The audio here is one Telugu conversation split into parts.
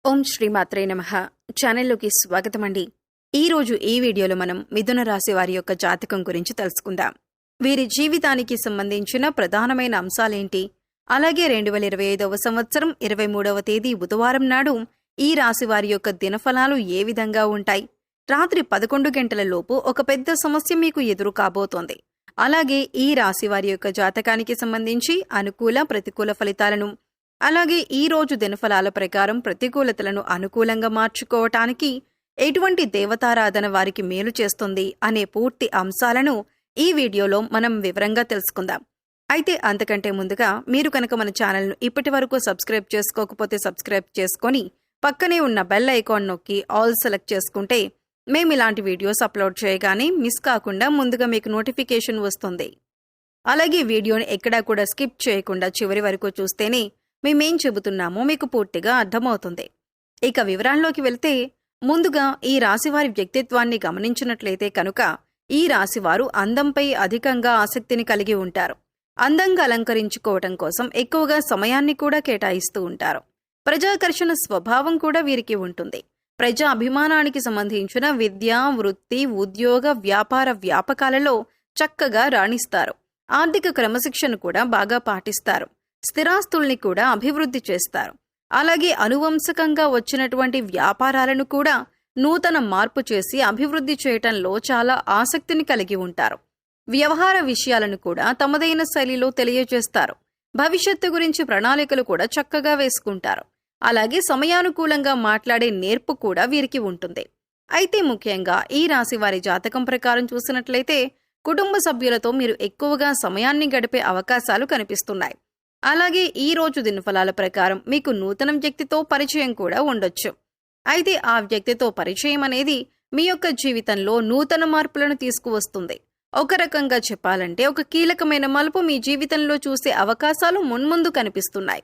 ఓం శ్రీమాత్రే నమః. ఛానల్లోకి స్వాగతం అండి. ఈరోజు ఈ వీడియోలో మనం మిథున రాశి వారి యొక్క జాతకం గురించి తెలుసుకుందాం. వీరి జీవితానికి సంబంధించిన ప్రధానమైన అంశాలేంటి, అలాగే 2025వ సంవత్సరం 23వ తేదీ బుధవారం నాడు ఈ రాశి వారి యొక్క దినఫలాలు ఏ విధంగా ఉంటాయి, రాత్రి 11 గంటల లోపు ఒక పెద్ద సమస్య మీకు ఎదురు కాబోతోంది. అలాగే ఈ రాశి వారి యొక్క జాతకానికి సంబంధించి అనుకూల ప్రతికూల ఫలితాలను, అలాగే ఈ రోజు దినఫలాల ప్రకారం ప్రతికూలతలను అనుకూలంగా మార్చుకోవటానికి ఎటువంటి దేవతారాధన వారికి మేలు చేస్తుంది అనే పూర్తి అంశాలను ఈ వీడియోలో మనం వివరంగా తెలుసుకుందాం. అయితే అంతకంటే ముందుగా మీరు కనుక మన ఛానల్ను ఇప్పటి వరకు సబ్స్క్రైబ్ చేసుకోకపోతే సబ్స్క్రైబ్ చేసుకొని పక్కనే ఉన్న బెల్ ఐకాన్ నొక్కి ఆల్ సెలెక్ట్ చేసుకుంటే మేము ఇలాంటి వీడియోస్ అప్లోడ్ చేయగానే మిస్ కాకుండా ముందుగా మీకు నోటిఫికేషన్ వస్తుంది. అలాగే వీడియోని ఎక్కడా కూడా స్కిప్ చేయకుండా చివరి వరకు చూస్తేనే మేమేం చెబుతున్నామో మీకు పూర్తిగా అర్థమవుతుంది. ఇక వివరాల్లోకి వెళ్తే ముందుగా ఈ రాశివారి వ్యక్తిత్వాన్ని గమనించినట్లయితే కనుక ఈ రాశివారు అందంపై అధికంగా ఆసక్తిని కలిగి ఉంటారు. అందంగా అలంకరించుకోవటం కోసం ఎక్కువగా సమయాన్ని కూడా కేటాయిస్తూ ఉంటారు. ప్రజాకర్షణ స్వభావం కూడా వీరికి ఉంటుంది. ప్రజా అభిమానానికి సంబంధించిన విద్య, వృత్తి, ఉద్యోగ, వ్యాపార వ్యాపకాలలో చక్కగా రాణిస్తారు. ఆర్థిక క్రమశిక్షణ కూడా బాగా పాటిస్తారు. స్థిరాస్తుల్ని కూడా అభివృద్ధి చేస్తారు. అలాగే అనువంశకంగా వచ్చినటువంటి వ్యాపారాలను కూడా నూతన మార్పు చేసి అభివృద్ధి చేయటంలో చాలా ఆసక్తిని కలిగి ఉంటారు. వ్యవహార విషయాలను కూడా తమదైన శైలిలో తెలియజేస్తారు. భవిష్యత్తు గురించి ప్రణాళికలు కూడా చక్కగా వేసుకుంటారు. అలాగే సమయానుకూలంగా మాట్లాడే నేర్పు కూడా వీరికి ఉంటుంది. అయితే ముఖ్యంగా ఈ రాశి వారి జాతకం ప్రకారం చూసినట్లయితే కుటుంబ సభ్యులతో మీరు ఎక్కువగా సమయాన్ని గడిపే అవకాశాలు కనిపిస్తున్నాయి. అలాగే ఈ రోజు దినఫలాల ప్రకారం మీకు నూతన వ్యక్తితో పరిచయం కూడా ఉండొచ్చు. అయితే ఆ వ్యక్తితో పరిచయం అనేది మీ యొక్క జీవితంలో నూతన మార్పులను తీసుకువస్తుంది. ఒక రకంగా చెప్పాలంటే ఒక కీలకమైన మలుపు మీ జీవితంలో చూసే అవకాశాలు మున్ముందు కనిపిస్తున్నాయి.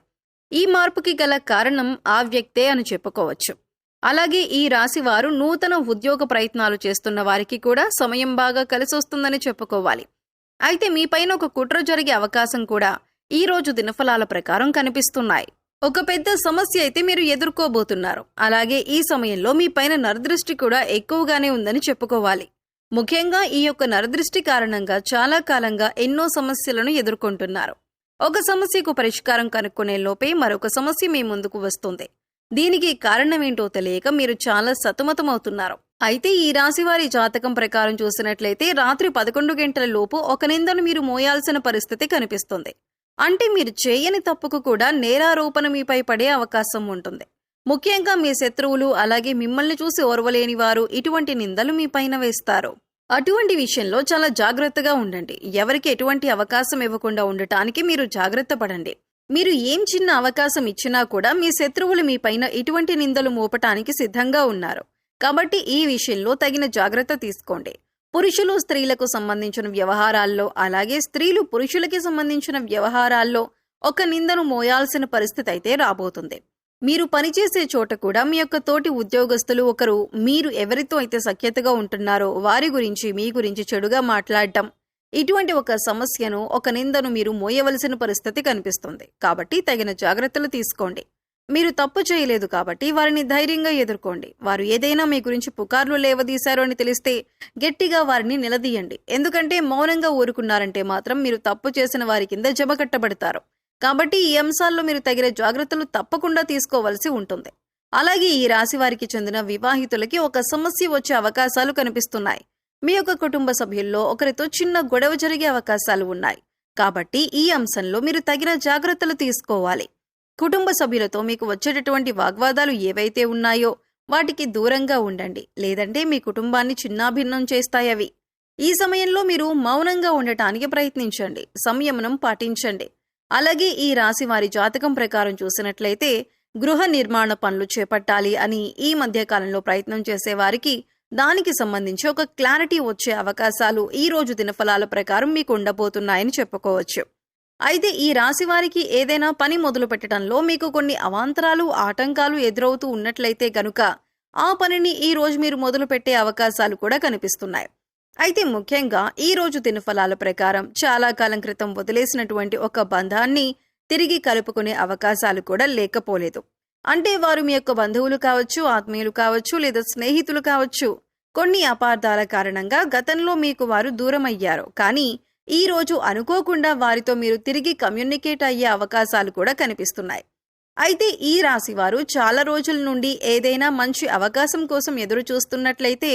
ఈ మార్పుకి గల కారణం ఆ వ్యక్తే అని చెప్పుకోవచ్చు. అలాగే ఈ రాశి వారు నూతన ఉద్యోగ ప్రయత్నాలు చేస్తున్న వారికి కూడా సమయం బాగా కలిసొస్తుందని చెప్పుకోవాలి. అయితే మీపైన ఒక కుట్ర జరిగే అవకాశం కూడా ఈ రోజు దినఫలాల ప్రకారం కనిపిస్తున్నాయి. ఒక పెద్ద సమస్య అయితే మీరు ఎదుర్కోబోతున్నారు. అలాగే ఈ సమయంలో మీ పైన నరదృష్టి కూడా ఎక్కువగానే ఉందని చెప్పుకోవాలి. ముఖ్యంగా ఈ యొక్క నరదృష్టి కారణంగా చాలా కాలంగా ఎన్నో సమస్యలను ఎదుర్కొంటున్నారు. ఒక సమస్యకు పరిష్కారం కనుక్కునే లోపే మరొక సమస్య మీ ముందుకు వస్తుంది. దీనికి కారణమేంటో తెలియక మీరు చాలా సతమతమవుతున్నారు. అయితే ఈ రాశివారి జాతకం ప్రకారం చూసినట్లయితే రాత్రి 11 గంటల లోపు ఒక నిందను మీరు మోయాల్సిన పరిస్థితి కనిపిస్తుంది. అంటే మీరు చేయని తప్పుకు కూడా నేరారోపణ మీపై పడే అవకాశం ఉంటుంది. ముఖ్యంగా మీ శత్రువులు, అలాగే మిమ్మల్ని చూసి ఓర్వలేని వారు ఇటువంటి నిందలు మీ పైన వేస్తారు. అటువంటి విషయంలో చాలా జాగ్రత్తగా ఉండండి. ఎవరికి ఎటువంటి అవకాశం ఇవ్వకుండా ఉండటానికి మీరు జాగ్రత్త పడండి. మీరు ఏం చిన్న అవకాశం ఇచ్చినా కూడా మీ శత్రువులు మీ పైన ఇటువంటి నిందలు మోపటానికి సిద్ధంగా ఉన్నారు. కాబట్టి ఈ విషయంలో తగిన జాగ్రత్త తీసుకోండి. పురుషులు స్త్రీలకు సంబంధించిన వ్యవహారాల్లో, అలాగే స్త్రీలు పురుషులకి సంబంధించిన వ్యవహారాల్లో ఒక నిందను మోయాల్సిన పరిస్థితి అయితే రాబోతుంది. మీరు పనిచేసే చోట కూడా మీ యొక్క తోటి ఉద్యోగస్తులు ఒకరు మీరు ఎవరితో అయితే సఖ్యతగా ఉంటున్నారో వారి గురించి మీ గురించి చెడుగా మాట్లాడటం, ఇటువంటి ఒక సమస్యను, ఒక నిందను మీరు మోయవలసిన పరిస్థితి కనిపిస్తుంది. కాబట్టి తగిన జాగ్రత్తలు తీసుకోండి. మీరు తప్పు చేయలేదు కాబట్టి వారిని ధైర్యంగా ఎదుర్కోండి. వారు ఏదైనా మీ గురించి పుకార్లు లేవదీశారు అని తెలిస్తే గట్టిగా వారిని నిలదీయండి. ఎందుకంటే మౌనంగా ఊరుకున్నారంటే మాత్రం మీరు తప్పు చేసిన వారి కింద జమకట్టబడతారు. కాబట్టి ఈ అంశాల్లో మీరు తగిన జాగ్రత్తలు తప్పకుండా తీసుకోవాల్సి ఉంటుంది. అలాగే ఈ రాశి వారికి చెందిన వివాహితులకి ఒక సమస్య వచ్చే అవకాశాలు కనిపిస్తున్నాయి. మీ యొక్క కుటుంబ సభ్యుల్లో ఒకరితో చిన్న గొడవ జరిగే అవకాశాలు ఉన్నాయి. కాబట్టి ఈ అంశంలో మీరు తగిన జాగ్రత్తలు తీసుకోవాలి. కుటుంబ సభ్యులతో మీకు వచ్చేటటువంటి వాగ్వాదాలు ఏవైతే ఉన్నాయో వాటికి దూరంగా ఉండండి. లేదంటే మీ కుటుంబాన్ని చిన్నాభిన్నం చేస్తాయవి. ఈ సమయంలో మీరు మౌనంగా ఉండటానికి ప్రయత్నించండి. సంయమనం పాటించండి. అలాగే ఈ రాశి వారి జాతకం ప్రకారం చూసినట్లయితే గృహ నిర్మాణ పనులు చేపట్టాలి అని ఈ మధ్య కాలంలో ప్రయత్నం చేసే వారికి దానికి సంబంధించి ఒక క్లారిటీ వచ్చే అవకాశాలు ఈ రోజు దినఫలాల ప్రకారం మీకు ఉండబోతున్నాయని చెప్పుకోవచ్చు. అయితే ఈ రాశి వారికి ఏదైనా పని మొదలు పెట్టడంలో మీకు కొన్ని అవాంతరాలు, ఆటంకాలు ఎదురవుతూ ఉన్నట్లయితే గనుక ఆ పనిని ఈ రోజు మీరు మొదలు పెట్టే అవకాశాలు కూడా కనిపిస్తున్నాయి. అయితే ముఖ్యంగా ఈ రోజు దినఫలాల ప్రకారం చాలా కాలం క్రితం వదిలేసినటువంటి ఒక బంధాన్ని తిరిగి కలుపుకునే అవకాశాలు కూడా లేకపోలేదు. అంటే వారు మీ యొక్క బంధువులు కావచ్చు, ఆత్మీయులు కావచ్చు, లేదా స్నేహితులు కావచ్చు. కొన్ని అపార్థాల కారణంగా గతంలో మీకు వారు దూరమయ్యారు. కానీ ఈ రోజు అనుకోకుండా వారితో మీరు తిరిగి కమ్యూనికేట్ అయ్యే అవకాశాలు కూడా కనిపిస్తున్నాయి. అయితే ఈ రాశి వారు చాలా రోజుల నుండి ఏదైనా మంచి అవకాశం కోసం ఎదురు చూస్తున్నట్లయితే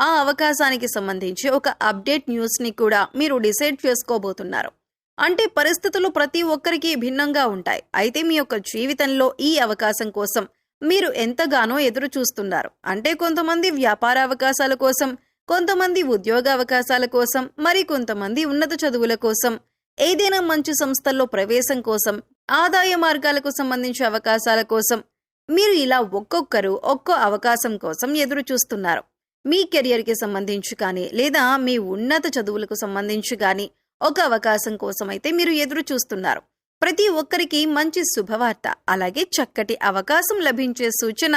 ఆ అవకాశానికి సంబంధించి ఒక అప్డేట్ న్యూస్ని కూడా మీరు డిసైడ్ చేసుకోబోతున్నారు. అంటే పరిస్థితులు ప్రతి ఒక్కరికి భిన్నంగా ఉంటాయి. అయితే మీ యొక్క జీవితంలో ఈ అవకాశం కోసం మీరు ఎంతగానో ఎదురు చూస్తున్నారు. అంటే కొంతమంది వ్యాపార అవకాశాల కోసం, కొంతమంది ఉద్యోగ అవకాశాల కోసం, మరి కొంతమంది ఉన్నత చదువుల కోసం, ఏదైనా మంచి సంస్థల్లో ప్రవేశం కోసం, ఆదాయ మార్గాలకు సంబంధించిన అవకాశాల కోసం మీరు ఇలా ఒక్కొక్కరు ఒక్కో అవకాశం కోసం ఎదురు చూస్తున్నారు. మీ కెరియర్కి సంబంధించి కానీ లేదా మీ ఉన్నత చదువులకు సంబంధించి కానీ ఒక అవకాశం కోసం అయితే మీరు ఎదురు చూస్తున్నారు. ప్రతి ఒక్కరికి మంచి శుభవార్త అలాగే చక్కటి అవకాశం లభించే సూచన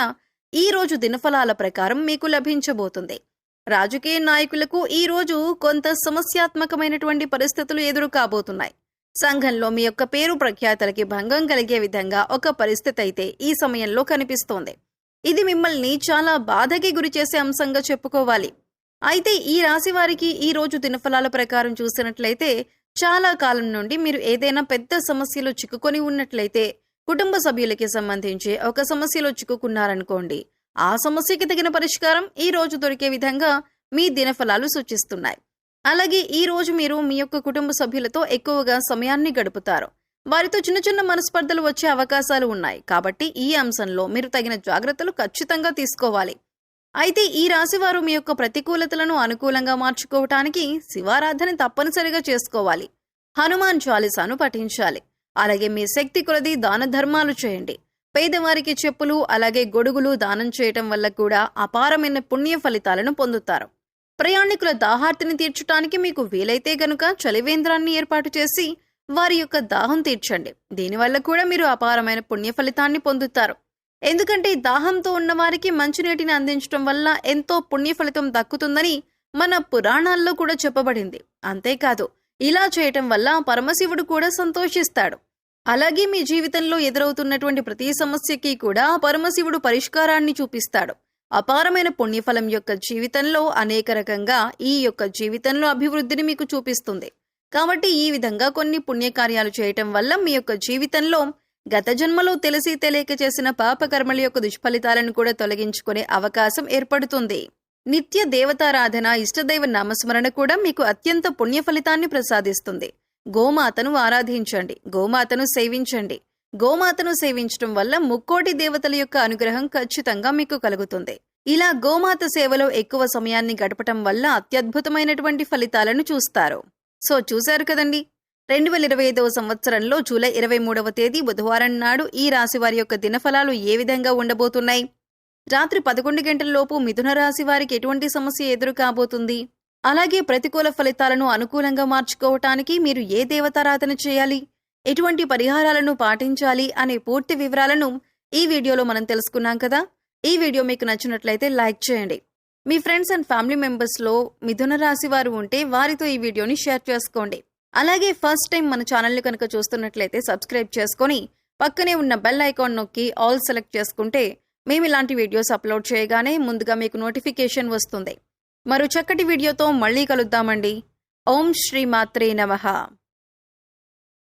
ఈ రోజు దినఫలాల ప్రకారం మీకు లభించబోతుంది. రాజకీయ నాయకులకు ఈ రోజు కొంత సమస్యాత్మకమైనటువంటి పరిస్థితులు ఎదురు కాబోతున్నాయి. సంఘంలో మీ యొక్క పేరు ప్రఖ్యాతలకి భంగం కలిగే విధంగా ఒక పరిస్థితి అయితే ఈ సమయంలో కనిపిస్తోంది. ఇది మిమ్మల్ని చాలా బాధకి గురి చేసే అంశంగా చెప్పుకోవాలి. అయితే ఈ రాశి వారికి ఈ రోజు దినఫలాల ప్రకారం చూసినట్లయితే చాలా కాలం నుండి మీరు ఏదైనా పెద్ద సమస్యలో చిక్కుకొని ఉన్నట్లయితే, కుటుంబ సభ్యులకి సంబంధించి ఒక సమస్యలో చిక్కుకున్నారనుకోండి, ఆ సమస్యకి తగిన పరిష్కారం ఈ రోజు దొరికే విధంగా మీ దినఫలాలు సూచిస్తున్నాయి. అలాగే ఈ రోజు మీరు మీ యొక్క కుటుంబ సభ్యులతో ఎక్కువగా సమయాన్ని గడుపుతారు. వారితో చిన్న చిన్న మనస్పర్ధలు వచ్చే అవకాశాలు ఉన్నాయి. కాబట్టి ఈ అంశంలో మీరు తగిన జాగ్రత్తలు ఖచ్చితంగా తీసుకోవాలి. అయితే ఈ రాశివారు మీ యొక్క ప్రతికూలతలను అనుకూలంగా మార్చుకోవటానికి శివారాధన తప్పనిసరిగా చేసుకోవాలి. హనుమాన్ చాలీసాను పఠించాలి. అలాగే మీ శక్తి కొలది దాన ధర్మాలు చేయండి. పేదవారికి చెప్పులు అలాగే గొడుగులు దానం చేయటం వల్ల కూడా అపారమైన పుణ్య ఫలితాలను పొందుతారు. ప్రయాణికుల దాహార్తిని తీర్చడానికి మీకు వీలైతే గనుక చలివేంద్రాన్ని ఏర్పాటు చేసి వారి యొక్క దాహం తీర్చండి. దీనివల్ల కూడా మీరు అపారమైన పుణ్య ఫలితాన్ని పొందుతారు. ఎందుకంటే దాహంతో ఉన్న వారికి మంచినీటిని అందించడం వల్ల ఎంతో పుణ్య ఫలితం దక్కుతుందని మన పురాణాల్లో కూడా చెప్పబడింది. అంతేకాదు, ఇలా చేయటం వల్ల పరమశివుడు కూడా సంతోషిస్తాడు. అలాగే మీ జీవితంలో ఎదురవుతున్నటువంటి ప్రతి సమస్యకి కూడా పరమశివుడు పరిష్కారాన్ని చూపిస్తాడు. అపారమైన పుణ్యఫలం యొక్క జీవితంలో అనేక రకంగా ఈ యొక్క జీవితంలో అభివృద్ధిని మీకు చూపిస్తుంది. కాబట్టి ఈ విధంగా కొన్ని పుణ్యకార్యాలు చేయటం వల్ల మీ యొక్క జీవితంలో గత జన్మలో తెలిసి తెలియక చేసిన పాపకర్మల యొక్క దుష్ఫలితాలను కూడా తొలగించుకునే అవకాశం ఏర్పడుతుంది. నిత్య దేవతారాధన, ఇష్టదైవ నామస్మరణ కూడా మీకు అత్యంత పుణ్య ఫలితాన్ని ప్రసాదిస్తుంది. గోమాతను ఆరాధించండి, గోమాతను సేవించండి. గోమాతను సేవించడం వల్ల ముక్కోటి దేవతల యొక్క అనుగ్రహం ఖచ్చితంగా మీకు కలుగుతుంది. ఇలా గోమాత సేవలో ఎక్కువ సమయాన్ని గడపటం వల్ల అత్యద్భుతమైనటువంటి ఫలితాలను చూస్తారు. సో చూశారు కదండి, 2025వ సంవత్సరంలో జూలై 23వ తేదీ బుధవారం నాడు ఈ రాశి వారి యొక్క దినఫలాలు ఏ విధంగా ఉండబోతున్నాయి? రాత్రి 11 గంటలలోపు మిథున రాశి వారికి ఎటువంటి సమస్య ఎదురు కాబోతుంది? అలాగే ప్రతికూల ఫలితాలను అనుకూలంగా మార్చుకోవటానికి మీరు ఏ దేవతారాధన చేయాలి, ఎటువంటి పరిహారాలను పాటించాలి అనే పూర్తి వివరాలను ఈ వీడియోలో మనం తెలుసుకున్నాం కదా. ఈ వీడియో మీకు నచ్చినట్లయితే లైక్ చేయండి. మీ ఫ్రెండ్స్ అండ్ ఫ్యామిలీ మెంబర్స్లో మిథున రాశి వారు ఉంటే వారితో ఈ వీడియోని షేర్ చేసుకోండి. అలాగే ఫస్ట్ టైం మన ఛానల్ని కనుక చూస్తున్నట్లయితే సబ్స్క్రైబ్ చేసుకొని పక్కనే ఉన్న బెల్ ఐకాన్ నొక్కి ఆల్ సెలెక్ట్ చేసుకుంటే మేము ఇలాంటి వీడియోస్ అప్లోడ్ చేయగానే ముందుగా మీకు నోటిఫికేషన్ వస్తుంది. మరో చక్కటి వీడియోతో మళ్ళీ కలుద్దామండి. ఓం శ్రీ మాత్రే నమః.